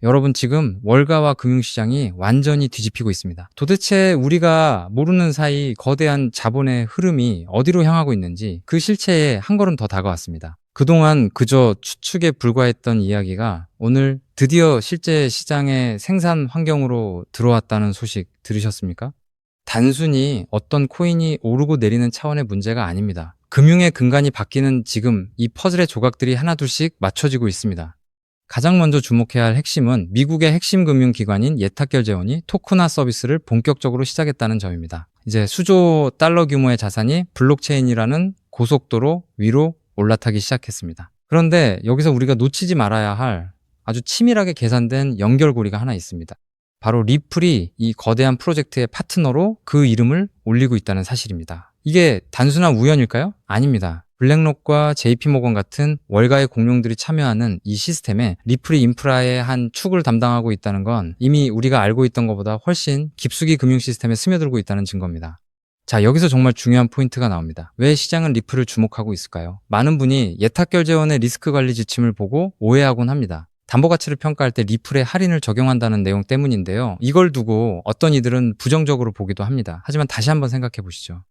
여러분, 지금 월가와 금융시장이 완전히 뒤집히고 있습니다. 도대체 우리가 모르는 사이 거대한 자본의 흐름이 어디로 향하고 있는지 그 실체에 한 걸음 더 다가왔습니다. 그동안 그저 추측에 불과했던 이야기가 오늘 드디어 실제 시장의 생산 환경으로 들어왔다는 소식 들으셨습니까? 단순히 어떤 코인이 오르고 내리는 차원의 문제가 아닙니다. 금융의 근간이 바뀌는 지금 이 퍼즐의 조각들이 하나둘씩 맞춰지고 있습니다. 가장 먼저 주목해야 할 핵심은 미국의 핵심 금융기관인 예탁결제원이 토큰화 서비스를 본격적으로 시작했다는 점입니다. 이제 수조 달러 규모의 자산이 블록체인이라는 고속도로 위로 올라타기 시작했습니다. 그런데 여기서 우리가 놓치지 말아야 할 아주 치밀하게 계산된 연결고리가 하나 있습니다. 바로 리플이 이 거대한 프로젝트의 파트너로 그 이름을 올리고 있다는 사실입니다. 이게 단순한 우연일까요? 아닙니다. 블랙록과 JP모건 같은 월가의 공룡들이 참여하는 이 시스템에 리플이 인프라의 한 축을 담당하고 있다는 건 이미 우리가 알고 있던 것보다 훨씬 깊숙이 금융 시스템에 스며들고 있다는 증거입니다. 자, 여기서 정말 중요한 포인트가 나옵니다. 왜 시장은 리플을 주목하고 있을까요? 많은 분이 예탁결제원의 리스크 관리 지침을 보고 오해하곤 합니다. 담보가치를 평가할 때 리플에 할인을 적용한다는 내용 때문인데요. 이걸 두고 어떤 이들은 부정적으로 보기도 합니다. 하지만 다시 한번 생각해 보시죠.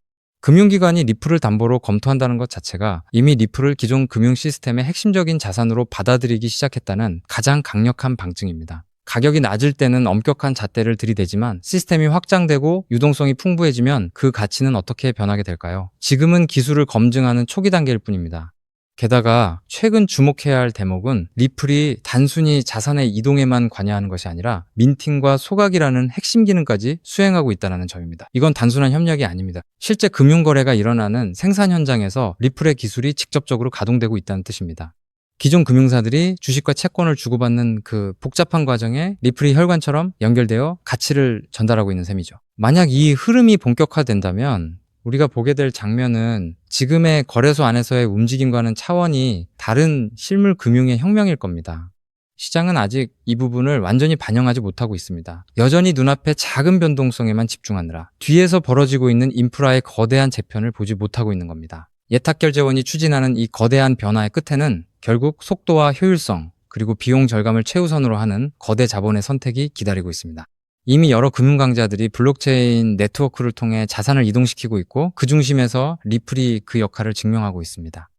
금융기관이 리플을 담보로 검토한다는 것 자체가 이미 리플을 기존 금융 시스템의 핵심적인 자산으로 받아들이기 시작했다는 가장 강력한 방증입니다. 가격이 낮을 때는 엄격한 잣대를 들이대지만 시스템이 확장되고 유동성이 풍부해지면 그 가치는 어떻게 변하게 될까요? 지금은 기술을 검증하는 초기 단계일 뿐입니다. 게다가 최근 주목해야 할 대목은 리플이 단순히 자산의 이동에만 관여하는 것이 아니라 민팅과 소각이라는 핵심 기능까지 수행하고 있다는 점입니다. 이건 단순한 협력이 아닙니다. 실제 금융거래가 일어나는 생산 현장에서 리플의 기술이 직접적으로 가동되고 있다는 뜻입니다. 기존 금융사들이 주식과 채권을 주고받는 그 복잡한 과정에 리플이 혈관처럼 연결되어 가치를 전달하고 있는 셈이죠. 만약 이 흐름이 본격화된다면 우리가 보게 될 장면은 지금의 거래소 안에서의 움직임과는 차원이 다른 실물 금융의 혁명일 겁니다. 시장은 아직 이 부분을 완전히 반영하지 못하고 있습니다. 여전히 눈앞의 작은 변동성에만 집중하느라 뒤에서 벌어지고 있는 인프라의 거대한 재편을 보지 못하고 있는 겁니다. 예탁결제원이 추진하는 이 거대한 변화의 끝에는 결국 속도와 효율성, 그리고 비용 절감을 최우선으로 하는 거대 자본의 선택이 기다리고 있습니다. 이미 여러 금융 강자들이 블록체인 네트워크를 통해 자산을 이동시키고 있고 그 중심에서 리플이 그 역할을 증명하고 있습니다.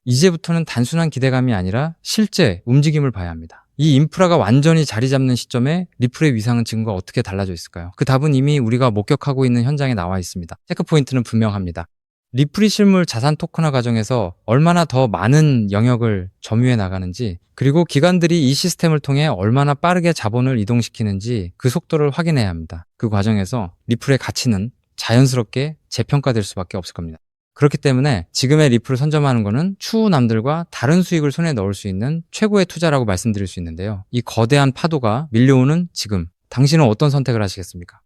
이제부터는 단순한 기대감이 아니라 실제 움직임을 봐야 합니다. 이 인프라가 완전히 자리 잡는 시점에 리플의 위상은 지금과 어떻게 달라져 있을까요? 그 답은 이미 우리가 목격하고 있는 현장에 나와 있습니다. 체크포인트는 분명합니다. 리플이 실물 자산 토큰화 과정에서 얼마나 더 많은 영역을 점유해 나가는지, 그리고 기관들이 이 시스템을 통해 얼마나 빠르게 자본을 이동시키는지 그 속도를 확인해야 합니다. 그 과정에서 리플의 가치는 자연스럽게 재평가될 수밖에 없을 겁니다. 그렇기 때문에 지금의 리플을 선점하는 것은 추후 남들과 다른 수익을 손에 넣을 수 있는 최고의 투자라고 말씀드릴 수 있는데요. 이 거대한 파도가 밀려오는 지금, 당신은 어떤 선택을 하시겠습니까?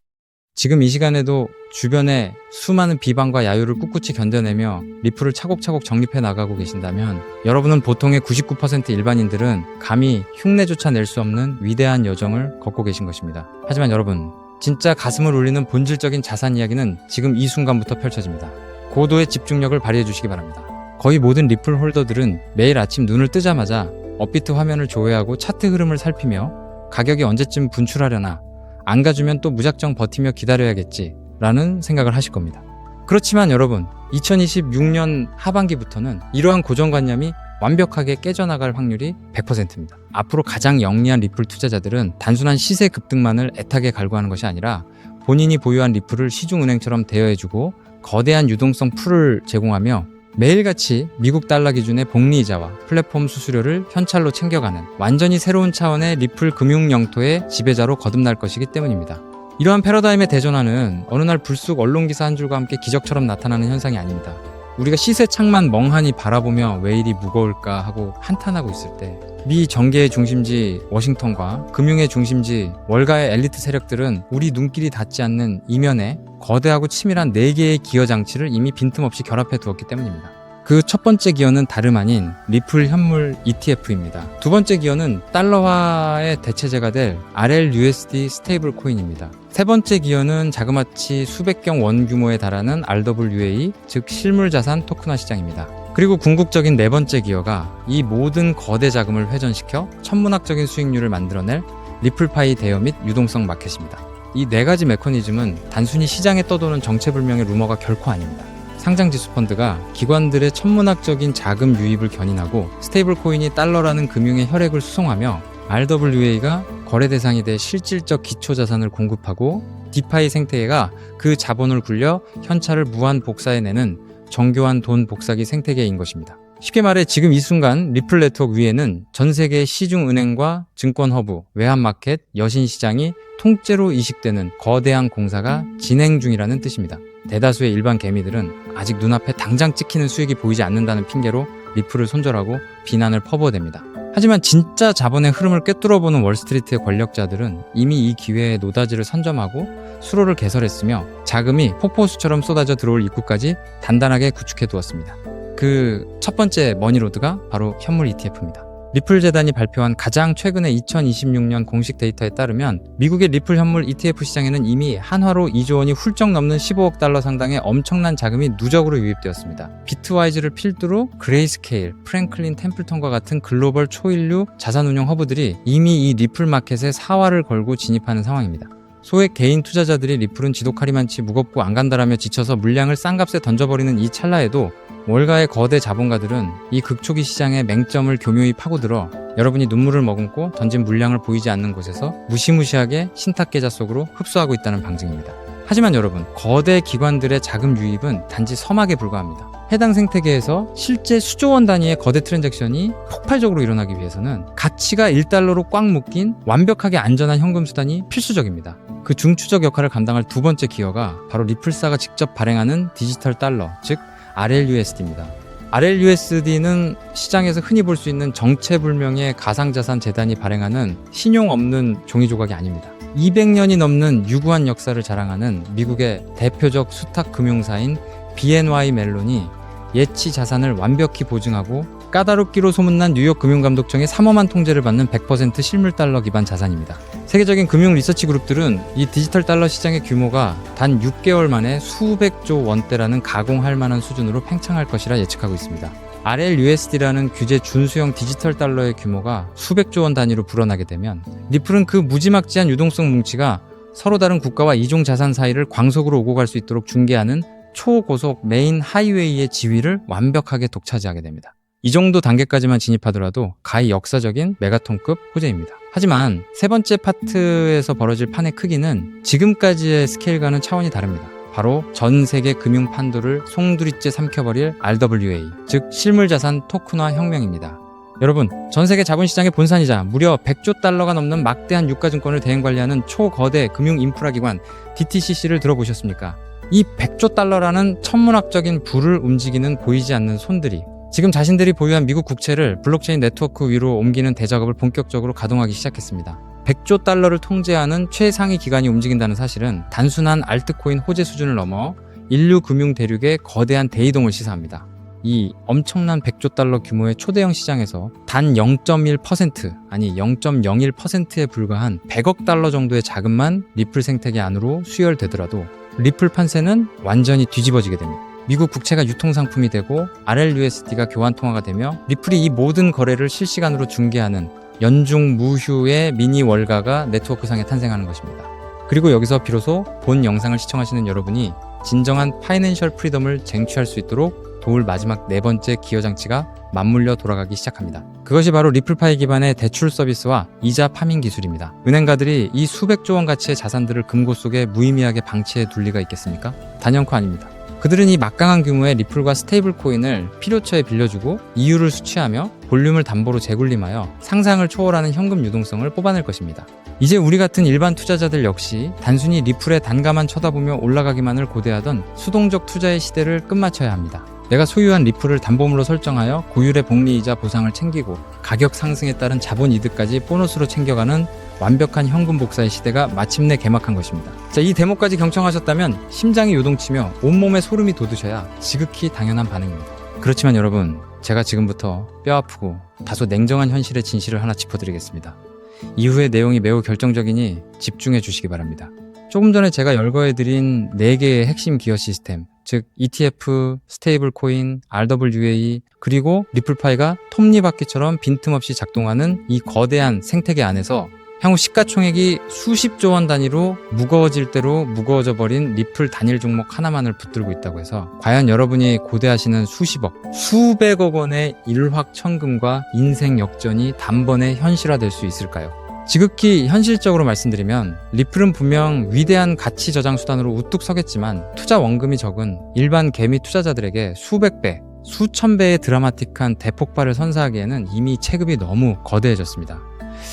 지금 이 시간에도 주변에 수많은 비방과 야유를 꿋꿋이 견뎌내며 리플을 차곡차곡 정립해 나가고 계신다면 여러분은 보통의 99% 일반인들은 감히 흉내조차 낼 수 없는 위대한 여정을 걷고 계신 것입니다. 하지만 여러분, 진짜 가슴을 울리는 본질적인 자산 이야기는 지금 이 순간부터 펼쳐집니다. 고도의 집중력을 발휘해 주시기 바랍니다. 거의 모든 리플 홀더들은 매일 아침 눈을 뜨자마자 업비트 화면을 조회하고 차트 흐름을 살피며 가격이 언제쯤 분출하려나, 안 가주면 또 무작정 버티며 기다려야겠지 라는 생각을 하실 겁니다. 그렇지만 여러분, 2026년 하반기부터는 이러한 고정관념이 완벽하게 깨져나갈 확률이 100%입니다. 앞으로 가장 영리한 리플 투자자들은 단순한 시세 급등만을 애타게 갈구하는 것이 아니라 본인이 보유한 리플을 시중은행처럼 대여해주고 거대한 유동성 풀을 제공하며 매일같이 미국 달러 기준의 복리이자와 플랫폼 수수료를 현찰로 챙겨가는 완전히 새로운 차원의 리플 금융 영토의 지배자로 거듭날 것이기 때문입니다. 이러한 패러다임의 대전환은 어느 날 불쑥 언론기사 한 줄과 함께 기적처럼 나타나는 현상이 아닙니다. 우리가 시세창만 멍하니 바라보며 왜 이리 무거울까 하고 한탄하고 있을 때 미 정계의 중심지 워싱턴과 금융의 중심지 월가의 엘리트 세력들은 우리 눈길이 닿지 않는 이면에 거대하고 치밀한 4개의 기여 장치를 이미 빈틈없이 결합해 두었기 때문입니다. 그 첫 번째 기여는 다름 아닌 리플 현물 ETF입니다. 두 번째 기여는 달러화의 대체제가 될 RLUSD 스테이블 코인입니다. 세 번째 기여는 자그마치 수백경 원 규모에 달하는 RWA, 즉 실물자산 토큰화 시장입니다. 그리고 궁극적인 네 번째 기여가 이 모든 거대 자금을 회전시켜 천문학적인 수익률을 만들어낼 리플파이 대여 및 유동성 마켓입니다. 이 네 가지 메커니즘은 단순히 시장에 떠도는 정체불명의 루머가 결코 아닙니다. 상장지수 펀드가 기관들의 천문학적인 자금 유입을 견인하고 스테이블 코인이 달러라는 금융의 혈액을 수송하며 RWA가 거래 대상이 돼 실질적 기초자산을 공급하고 디파이 생태계가 그 자본을 굴려 현찰을 무한 복사해내는 정교한 돈 복사기 생태계인 것입니다. 쉽게 말해 지금 이 순간 리플 네트워크 위에는 전 세계의 시중은행과 증권 허브, 외환마켓, 여신시장이 통째로 이식되는 거대한 공사가 진행 중이라는 뜻입니다. 대다수의 일반 개미들은 아직 눈앞에 당장 찍히는 수익이 보이지 않는다는 핑계로 리플을 손절하고 비난을 퍼부어댑니다. 하지만 진짜 자본의 흐름을 꿰뚫어보는 월스트리트의 권력자들은 이미 이 기회에 노다지를 선점하고 수로를 개설했으며 자금이 폭포수처럼 쏟아져 들어올 입구까지 단단하게 구축해두었습니다. 그 첫 번째 머니로드가 바로 현물 ETF입니다. 리플 재단이 발표한 가장 최근의 2026년 공식 데이터에 따르면 미국의 리플 현물 ETF 시장에는 이미 한화로 2조 원이 훌쩍 넘는 15억 달러 상당의 엄청난 자금이 누적으로 유입되었습니다. 비트와이즈를 필두로 그레이스케일, 프랭클린 템플턴과 같은 글로벌 초일류 자산운용 허브들이 이미 이 리플 마켓에 사활을 걸고 진입하는 상황입니다. 소액 개인 투자자들이 리플은 지독하리만치 무겁고 안 간다라며 지쳐서 물량을 싼 값에 던져버리는 이 찰나에도 월가의 거대 자본가들은 이 극초기 시장의 맹점을 교묘히 파고들어 여러분이 눈물을 머금고 던진 물량을 보이지 않는 곳에서 무시무시하게 신탁계좌 속으로 흡수하고 있다는 방증입니다. 하지만 여러분, 거대 기관들의 자금 유입은 단지 서막에 불과합니다. 해당 생태계에서 실제 수조 원 단위의 거대 트랜잭션이 폭발적으로 일어나기 위해서는 가치가 1달러로 꽉 묶인 완벽하게 안전한 현금 수단이 필수적입니다. 그 중추적 역할을 감당할 두 번째 기여가 바로 리플사가 직접 발행하는 디지털 달러, 즉 RLUSD입니다. RLUSD는 시장에서 흔히 볼 수 있는 정체불명의 가상자산 재단이 발행하는 신용 없는 종이 조각이 아닙니다. 200년이 넘는 유구한 역사를 자랑하는 미국의 대표적 수탁 금융사인 BNY 멜론이 예치 자산을 완벽히 보증하고 까다롭기로 소문난 뉴욕 금융감독청의 삼엄한 통제를 받는 100% 실물 달러 기반 자산입니다. 세계적인 금융 리서치 그룹들은 이 디지털 달러 시장의 규모가 단 6개월 만에 수백조 원대라는 가공할 만한 수준으로 팽창할 것이라 예측하고 있습니다. RLUSD라는 규제 준수형 디지털 달러의 규모가 수백조 원 단위로 불어나게 되면 리플은 그 무지막지한 유동성 뭉치가 서로 다른 국가와 이종 자산 사이를 광속으로 오고 갈 수 있도록 중개하는 초고속 메인 하이웨이의 지위를 완벽하게 독차지하게 됩니다. 이 정도 단계까지만 진입하더라도 가히 역사적인 메가톤급 호재입니다. 하지만 세 번째 파트에서 벌어질 판의 크기는 지금까지의 스케일과는 차원이 다릅니다. 바로 전 세계 금융 판도를 송두리째 삼켜버릴 RWA, 즉 실물자산 토큰화 혁명입니다. 여러분, 전 세계 자본시장의 본산이자 무려 100조 달러가 넘는 막대한 유가증권을 대행관리하는 초거대 금융 인프라 기관 DTCC를 들어보셨습니까? 이 100조 달러라는 천문학적인 불을 움직이는 보이지 않는 손들이 지금 자신들이 보유한 미국 국채를 블록체인 네트워크 위로 옮기는 대작업을 본격적으로 가동하기 시작했습니다. 100조 달러를 통제하는 최상위 기관이 움직인다는 사실은 단순한 알트코인 호재 수준을 넘어 인류 금융 대륙의 거대한 대이동을 시사합니다. 이 엄청난 100조 달러 규모의 초대형 시장에서 단 0.1% 아니 0.01%에 불과한 100억 달러 정도의 자금만 리플 생태계 안으로 수혈되더라도 리플 판세는 완전히 뒤집어지게 됩니다. 미국 국채가 유통상품이 되고 RLUSD가 교환통화가 되며 리플이 이 모든 거래를 실시간으로 중개하는 연중 무휴의 미니 월가가 네트워크상에 탄생하는 것입니다. 그리고 여기서 비로소 본 영상을 시청하시는 여러분이 진정한 파이낸셜 프리덤을 쟁취할 수 있도록 도울 마지막 네 번째 기여장치가 맞물려 돌아가기 시작합니다. 그것이 바로 리플파이 기반의 대출 서비스와 이자 파밍 기술입니다. 은행가들이 이 수백조 원 가치의 자산들을 금고 속에 무의미하게 방치해 둘 리가 있겠습니까? 단연코 아닙니다. 그들은 이 막강한 규모의 리플과 스테이블 코인을 필요처에 빌려주고 이율을 수취하며 볼륨을 담보로 재굴림하여 상상을 초월하는 현금 유동성을 뽑아낼 것입니다. 이제 우리 같은 일반 투자자들 역시 단순히 리플의 단가만 쳐다보며 올라가기만을 고대하던 수동적 투자의 시대를 끝마쳐야 합니다. 내가 소유한 리플을 담보물로 설정하여 고율의 복리이자 보상을 챙기고 가격 상승에 따른 자본 이득까지 보너스로 챙겨가는 완벽한 현금 복사의 시대가 마침내 개막한 것입니다. 자, 이 대목까지 경청하셨다면 심장이 요동치며 온몸에 소름이 돋으셔야 지극히 당연한 반응입니다. 그렇지만 여러분, 제가 지금부터 뼈아프고 다소 냉정한 현실의 진실을 하나 짚어드리겠습니다. 이후의 내용이 매우 결정적이니 집중해 주시기 바랍니다. 조금 전에 제가 열거해드린 4개의 핵심 기여 시스템, 즉 ETF, 스테이블 코인, RWA, 그리고 리플파이가 톱니바퀴처럼 빈틈없이 작동하는 이 거대한 생태계 안에서 향후 시가총액이 수십조 원 단위로 무거워질 대로 무거워져 버린 리플 단일 종목 하나만을 붙들고 있다고 해서 과연 여러분이 고대하시는 수십억, 수백억 원의 일확천금과 인생 역전이 단번에 현실화될 수 있을까요? 지극히 현실적으로 말씀드리면 리플은 분명 위대한 가치 저장 수단으로 우뚝 서겠지만 투자 원금이 적은 일반 개미 투자자들에게 수백 배, 수천 배의 드라마틱한 대폭발을 선사하기에는 이미 체급이 너무 거대해졌습니다.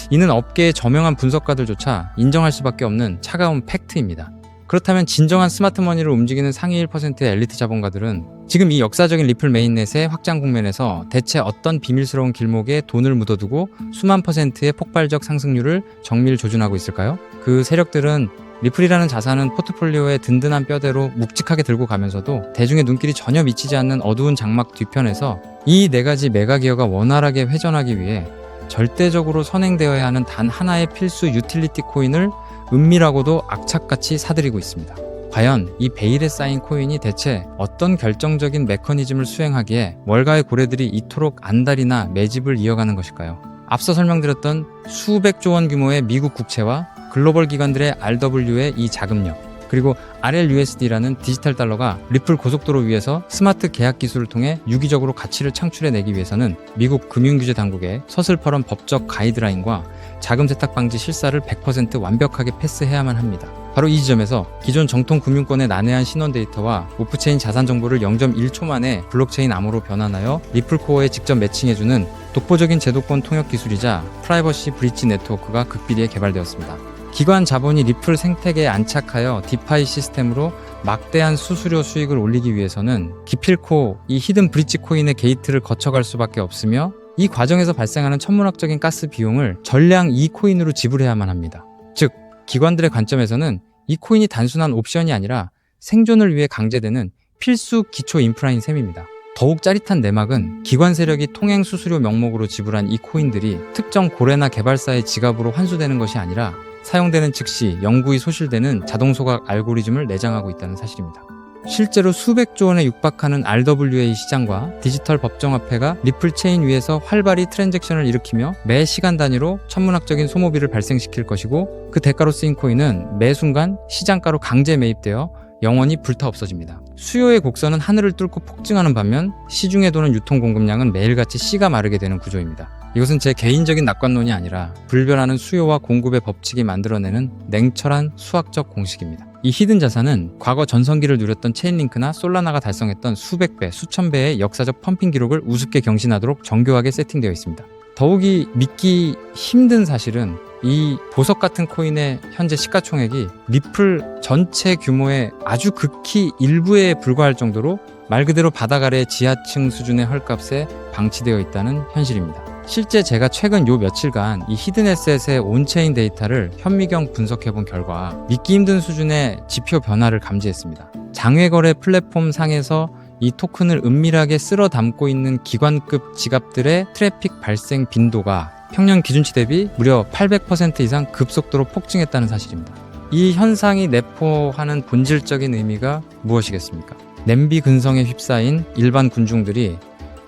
이는 업계의 저명한 분석가들조차 인정할 수밖에 없는 차가운 팩트입니다. 그렇다면 진정한 스마트머니를 움직이는 상위 1%의 엘리트 자본가들은 지금 이 역사적인 리플 메인넷의 확장 국면에서 대체 어떤 비밀스러운 길목에 돈을 묻어두고 수만 %의 폭발적 상승률을 정밀 조준하고 있을까요? 그 세력들은 리플이라는 자산은 포트폴리오의 든든한 뼈대로 묵직하게 들고 가면서도 대중의 눈길이 전혀 미치지 않는 어두운 장막 뒤편에서 이 4가지 메가 기어가 원활하게 회전하기 위해 절대적으로 선행되어야 하는 단 하나의 필수 유틸리티 코인을 은밀하고도 악착같이 사들이고 있습니다. 과연 이 베일에 쌓인 코인이 대체 어떤 결정적인 메커니즘을 수행하기에 월가의 고래들이 이토록 안달이나 매집을 이어가는 것일까요? 앞서 설명드렸던 수백조 원 규모의 미국 국채와 글로벌 기관들의 RW의 이 자금력, 그리고 RLUSD라는 디지털 달러가 리플 고속도로 위에서 스마트 계약 기술을 통해 유기적으로 가치를 창출해내기 위해서는 미국 금융규제 당국의 서슬퍼런 법적 가이드라인과 자금 세탁 방지 실사를 100% 완벽하게 패스해야만 합니다. 바로 이 지점에서 기존 정통 금융권의 난해한 신원 데이터와 오프체인 자산 정보를 0.1초 만에 블록체인 암호로 변환하여 리플 코어에 직접 매칭해주는 독보적인 제도권 통역 기술이자 프라이버시 브릿지 네트워크가 극비리에 개발되었습니다. 기관 자본이 리플 생태계에 안착하여 디파이 시스템으로 막대한 수수료 수익을 올리기 위해서는 기필코 이 히든 브릿지 코인의 게이트를 거쳐갈 수밖에 없으며 이 과정에서 발생하는 천문학적인 가스 비용을 전량 이 코인으로 지불해야만 합니다. 즉, 기관들의 관점에서는 이 코인이 단순한 옵션이 아니라 생존을 위해 강제되는 필수 기초 인프라인 셈입니다. 더욱 짜릿한 내막은 기관 세력이 통행 수수료 명목으로 지불한 이 코인들이 특정 고래나 개발사의 지갑으로 환수되는 것이 아니라 사용되는 즉시 영구히 소실되는 자동 소각 알고리즘을 내장하고 있다는 사실입니다. 실제로 수백조 원에 육박하는 RWA 시장과 디지털 법정화폐가 리플 체인 위에서 활발히 트랜잭션을 일으키며 매 시간 단위로 천문학적인 소모비를 발생시킬 것이고 그 대가로 쓰인 코인은 매 순간 시장가로 강제 매입되어 영원히 불타 없어집니다. 수요의 곡선은 하늘을 뚫고 폭증하는 반면 시중에 도는 유통 공급량은 매일같이 씨가 마르게 되는 구조입니다. 이것은 제 개인적인 낙관론이 아니라 불변하는 수요와 공급의 법칙이 만들어내는 냉철한 수학적 공식입니다. 이 히든 자산은 과거 전성기를 누렸던 체인링크나 솔라나가 달성했던 수백 배, 수천 배의 역사적 펌핑 기록을 우습게 경신하도록 정교하게 세팅되어 있습니다. 더욱이 믿기 힘든 사실은 이 보석 같은 코인의 현재 시가총액이 리플 전체 규모의 아주 극히 일부에 불과할 정도로 말 그대로 바닥 아래 지하층 수준의 헐값에 방치되어 있다는 현실입니다. 실제 제가 최근 요 며칠간 이 히든에셋의 온체인 데이터를 현미경 분석해본 결과 믿기 힘든 수준의 지표 변화를 감지했습니다. 장외거래 플랫폼 상에서 이 토큰을 은밀하게 쓸어 담고 있는 기관급 지갑들의 트래픽 발생 빈도가 평년 기준치 대비 무려 800% 이상 급속도로 폭증했다는 사실입니다. 이 현상이 내포하는 본질적인 의미가 무엇이겠습니까? 냄비 근성에 휩싸인 일반 군중들이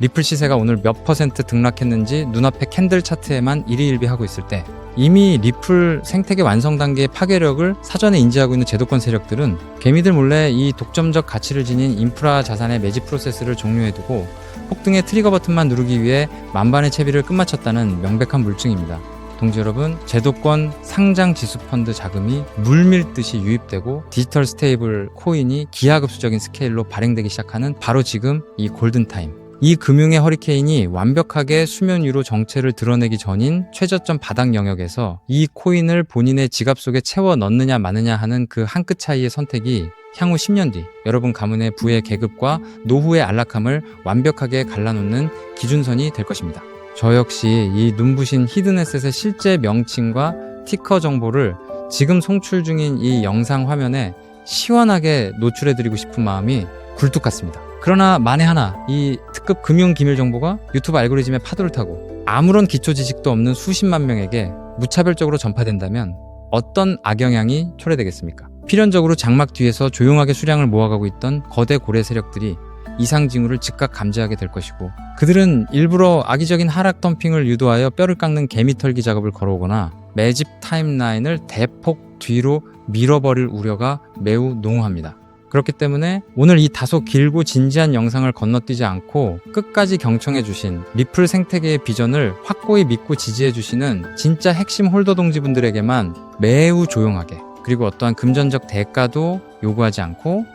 리플 시세가 오늘 몇 % 등락했는지 눈앞에 캔들 차트에만 일희일비하고 있을 때 이미 리플 생태계 완성 단계의 파괴력을 사전에 인지하고 있는 제도권 세력들은 개미들 몰래 이 독점적 가치를 지닌 인프라 자산의 매집 프로세스를 종료해두고 폭등의 트리거 버튼만 누르기 위해 만반의 채비를 끝마쳤다는 명백한 물증입니다. 동지 여러분, 제도권 상장 지수 펀드 자금이 물밀듯이 유입되고 디지털 스테이블 코인이 기하급수적인 스케일로 발행되기 시작하는 바로 지금 이 골든타임. 이 금융의 허리케인이 완벽하게 수면 위로 정체를 드러내기 전인 최저점 바닥 영역에서 이 코인을 본인의 지갑 속에 채워 넣느냐 마느냐 하는 그 한 끗 차이의 선택이 향후 10년 뒤 여러분 가문의 부의 계급과 노후의 안락함을 완벽하게 갈라놓는 기준선이 될 것입니다. 저 역시 이 눈부신 히든에셋의 실제 명칭과 티커 정보를 지금 송출 중인 이 영상 화면에 시원하게 노출해드리고 싶은 마음이 굴뚝 같습니다. 그러나 만에 하나 이 특급 금융 기밀 정보가 유튜브 알고리즘의 파도를 타고 아무런 기초 지식도 없는 수십만 명에게 무차별적으로 전파된다면 어떤 악영향이 초래되겠습니까? 필연적으로 장막 뒤에서 조용하게 수량을 모아가고 있던 거대 고래 세력들이 이상 징후를 즉각 감지하게 될 것이고 그들은 일부러 악의적인 하락 덤핑을 유도하여 뼈를 깎는 개미털기 작업을 걸어오거나 매집 타임라인을 대폭 뒤로 밀어버릴 우려가 매우 농후합니다. 그렇기 때문에 오늘 이 다소 길고 진지한 영상을 건너뛰지 않고 끝까지 경청해주신 리플 생태계의 비전을 확고히 믿고 지지해주시는 진짜 핵심 홀더 동지분들에게만 매우 조용하게, 그리고 어떠한 금전적 대가도 요구하지 않고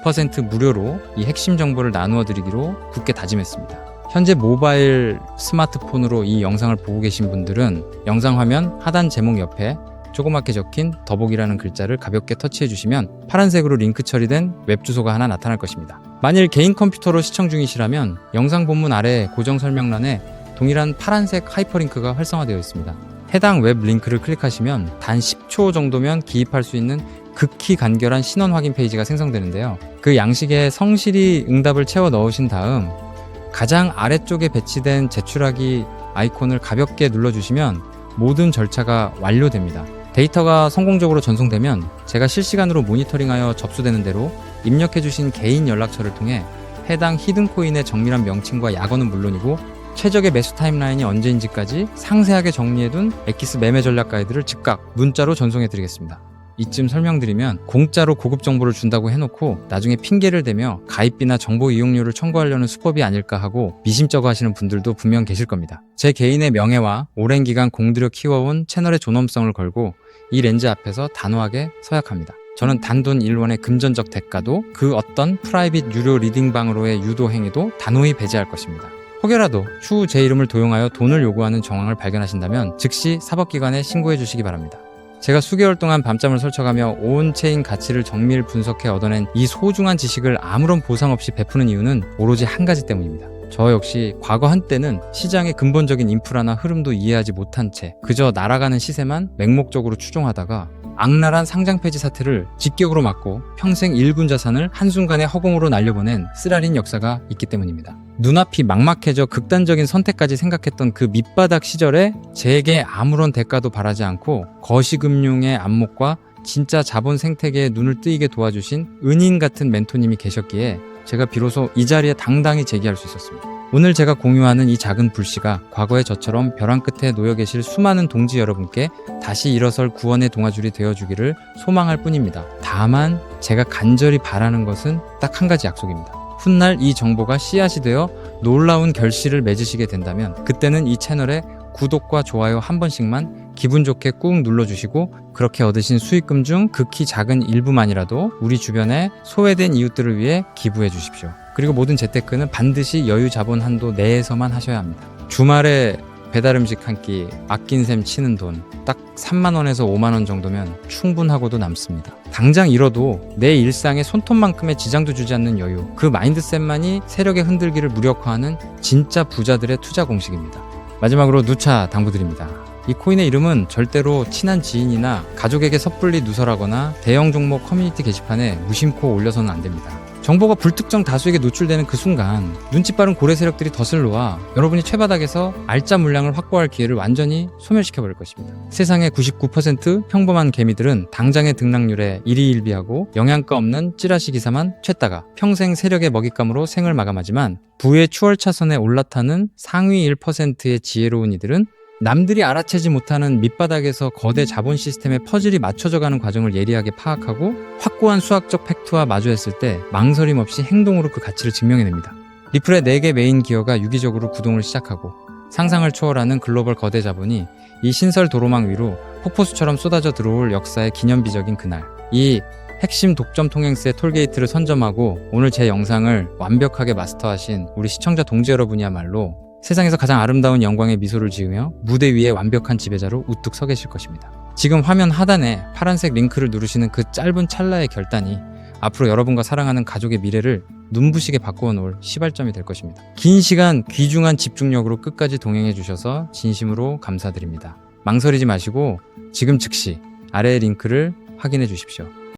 100% 무료로 이 핵심 정보를 나누어 드리기로 굳게 다짐했습니다. 현재 모바일 스마트폰으로 이 영상을 보고 계신 분들은 영상 화면 하단 제목 옆에 조그맣게 적힌 더보기라는 글자를 가볍게 터치해 주시면 파란색으로 링크 처리된 웹 주소가 하나 나타날 것입니다. 만일 개인 컴퓨터로 시청 중이시라면 영상 본문 아래 고정 설명란에 동일한 파란색 하이퍼링크가 활성화되어 있습니다. 해당 웹 링크를 클릭하시면 단 10초 정도면 기입할 수 있는 극히 간결한 신원 확인 페이지가 생성되는데요. 그 양식에 성실히 응답을 채워 넣으신 다음 가장 아래쪽에 배치된 제출하기 아이콘을 가볍게 눌러주시면 모든 절차가 완료됩니다. 데이터가 성공적으로 전송되면 제가 실시간으로 모니터링하여 접수되는 대로 입력해주신 개인 연락처를 통해 해당 히든코인의 정밀한 명칭과 약어는 물론이고 최적의 매수 타임라인이 언제인지까지 상세하게 정리해둔 엑기스 매매 전략 가이드를 즉각 문자로 전송해드리겠습니다. 이쯤 설명드리면 공짜로 고급 정보를 준다고 해놓고 나중에 핑계를 대며 가입비나 정보 이용료를 청구하려는 수법이 아닐까 하고 미심쩍어 하시는 분들도 분명 계실 겁니다. 제 개인의 명예와 오랜 기간 공들여 키워온 채널의 존엄성을 걸고 이 렌즈 앞에서 단호하게 서약합니다. 저는 단돈 1원의 금전적 대가도 그 어떤 프라이빗 유료 리딩방으로의 유도 행위도 단호히 배제할 것입니다. 혹여라도 추후 제 이름을 도용하여 돈을 요구하는 정황을 발견하신다면 즉시 사법기관에 신고해 주시기 바랍니다. 제가 수개월 동안 밤잠을 설쳐가며 온체인 가치를 정밀 분석해 얻어낸 이 소중한 지식을 아무런 보상 없이 베푸는 이유는 오로지 한 가지 때문입니다. 저 역시 과거 한때는 시장의 근본적인 인프라나 흐름도 이해하지 못한 채 그저 날아가는 시세만 맹목적으로 추종하다가 악랄한 상장 폐지 사태를 직격으로 막고 평생 일군 자산을 한순간에 허공으로 날려보낸 쓰라린 역사가 있기 때문입니다. 눈앞이 막막해져 극단적인 선택까지 생각했던 그 밑바닥 시절에 제게 아무런 대가도 바라지 않고 거시금융의 안목과 진짜 자본 생태계에 눈을 뜨이게 도와주신 은인 같은 멘토님이 계셨기에 제가 비로소 이 자리에 당당히 제기할 수 있었습니다. 오늘 제가 공유하는 이 작은 불씨가 과거의 저처럼 벼랑 끝에 놓여 계실 수많은 동지 여러분께 다시 일어설 구원의 동아줄이 되어주기를 소망할 뿐입니다. 다만 제가 간절히 바라는 것은 딱 한 가지 약속입니다. 훗날 이 정보가 씨앗이 되어 놀라운 결실을 맺으시게 된다면 그때는 이 채널에 구독과 좋아요 한 번씩만 기분 좋게 꾹 눌러주시고 그렇게 얻으신 수익금 중 극히 작은 일부만이라도 우리 주변에 소외된 이웃들을 위해 기부해 주십시오. 그리고 모든 재테크는 반드시 여유 자본 한도 내에서만 하셔야 합니다. 주말에 배달 음식 한 끼 아낀 셈 치는 돈 딱 3만원에서 5만원 정도면 충분하고도 남습니다. 당장 잃어도 내 일상에 손톱만큼의 지장도 주지 않는 여유, 그 마인드셋만이 세력의 흔들기를 무력화하는 진짜 부자들의 투자 공식입니다. 마지막으로 누차 당부드립니다. 이 코인의 이름은 절대로 친한 지인이나 가족에게 섣불리 누설하거나 대형 종목 커뮤니티 게시판에 무심코 올려서는 안 됩니다. 정보가 불특정 다수에게 노출되는 그 순간 눈치 빠른 고래 세력들이 덫을 놓아 여러분이 최바닥에서 알짜 물량을 확보할 기회를 완전히 소멸시켜버릴 것입니다. 세상의 99% 평범한 개미들은 당장의 등락률에 일희일비하고 영양가 없는 찌라시 기사만 쬐다가 평생 세력의 먹잇감으로 생을 마감하지만 부의 추월차선에 올라타는 상위 1%의 지혜로운 이들은 남들이 알아채지 못하는 밑바닥에서 거대 자본 시스템의 퍼즐이 맞춰져가는 과정을 예리하게 파악하고 확고한 수학적 팩트와 마주했을 때 망설임 없이 행동으로 그 가치를 증명해냅니다. 리플의 4개 메인 기어가 유기적으로 구동을 시작하고 상상을 초월하는 글로벌 거대 자본이 이 신설 도로망 위로 폭포수처럼 쏟아져 들어올 역사의 기념비적인 그날, 이 핵심 독점 통행세 톨게이트를 선점하고 오늘 제 영상을 완벽하게 마스터하신 우리 시청자 동지 여러분이야말로 세상에서 가장 아름다운 영광의 미소를 지으며 무대 위에 완벽한 지배자로 우뚝 서 계실 것입니다. 지금 화면 하단에 파란색 링크를 누르시는 그 짧은 찰나의 결단이 앞으로 여러분과 사랑하는 가족의 미래를 눈부시게 바꾸어 놓을 시발점이 될 것입니다. 긴 시간 귀중한 집중력으로 끝까지 동행해 주셔서 진심으로 감사드립니다. 망설이지 마시고 지금 즉시 아래의 링크를 확인해 주십시오.